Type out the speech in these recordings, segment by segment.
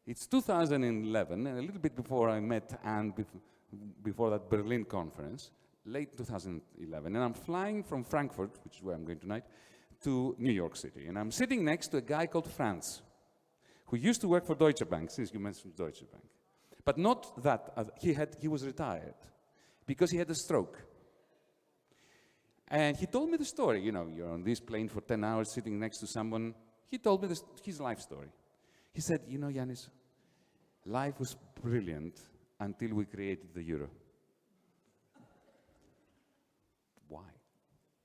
It's 2011, and a little bit before I met Anne, before that Berlin conference, late 2011, and I'm flying from Frankfurt, which is where I'm going tonight, to New York City. And I'm sitting next to a guy called Franz, who used to work for Deutsche Bank, since you mentioned Deutsche Bank. But not that, he was retired, because he had a stroke. And he told me the story. You know, you're on this plane for 10 hours sitting next to someone. He told me his life story. He said, you know, Yanis, life was brilliant until we created the euro. Why?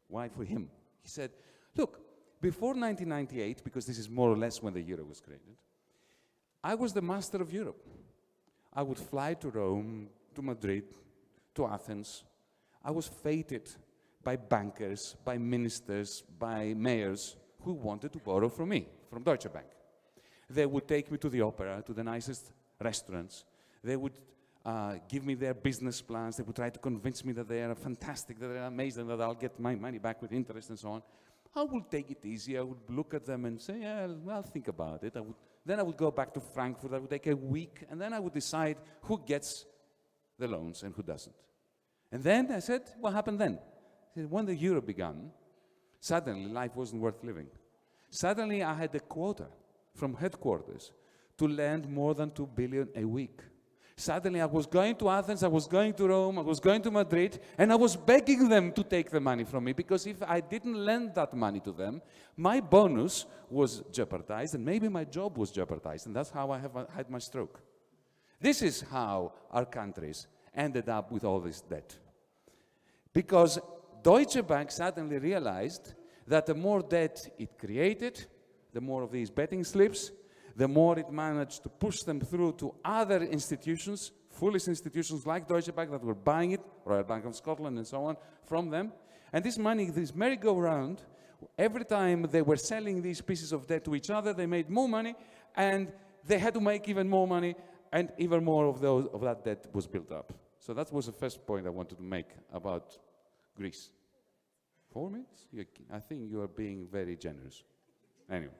Why for him? He said, look, before 1998, because this is more or less when the euro was created, I was the master of Europe. I would fly to Rome, to Madrid, to Athens. I was feted by bankers, by ministers, by mayors who wanted to borrow from me, from Deutsche Bank. They would take me to the opera, to the nicest restaurants. They would give me their business plans. They would try to convince me that they are fantastic, that they're amazing, that I'll get my money back with interest and so on. I would take it easy. I would look at them and say, yeah, I'll think about it. Then I would go back to Frankfurt. I would take a week, and then I would decide who gets the loans and who doesn't. And then I said, what happened then? I said, when the euro began, suddenly life wasn't worth living. Suddenly I had a quota from headquarters to lend more than 2 billion a week. Suddenly I was going to Athens, I was going to Rome, I was going to Madrid, and I was begging them to take the money from me, because if I didn't lend that money to them, my bonus was jeopardized, and maybe my job was jeopardized, and that's how I have had my stroke. This is how our countries ended up with all this debt. Because Deutsche Bank suddenly realized that the more debt it created, the more of these betting slips, the more it managed to push them through to other institutions, foolish institutions like Deutsche Bank that were buying it, Royal Bank of Scotland and so on, from them. And this money, this merry-go-round, every time they were selling these pieces of debt to each other, they made more money, and they had to make even more money, and even more of that debt was built up. So that was the first point I wanted to make about Greece. 4 minutes? I think you are being very generous. Anyway.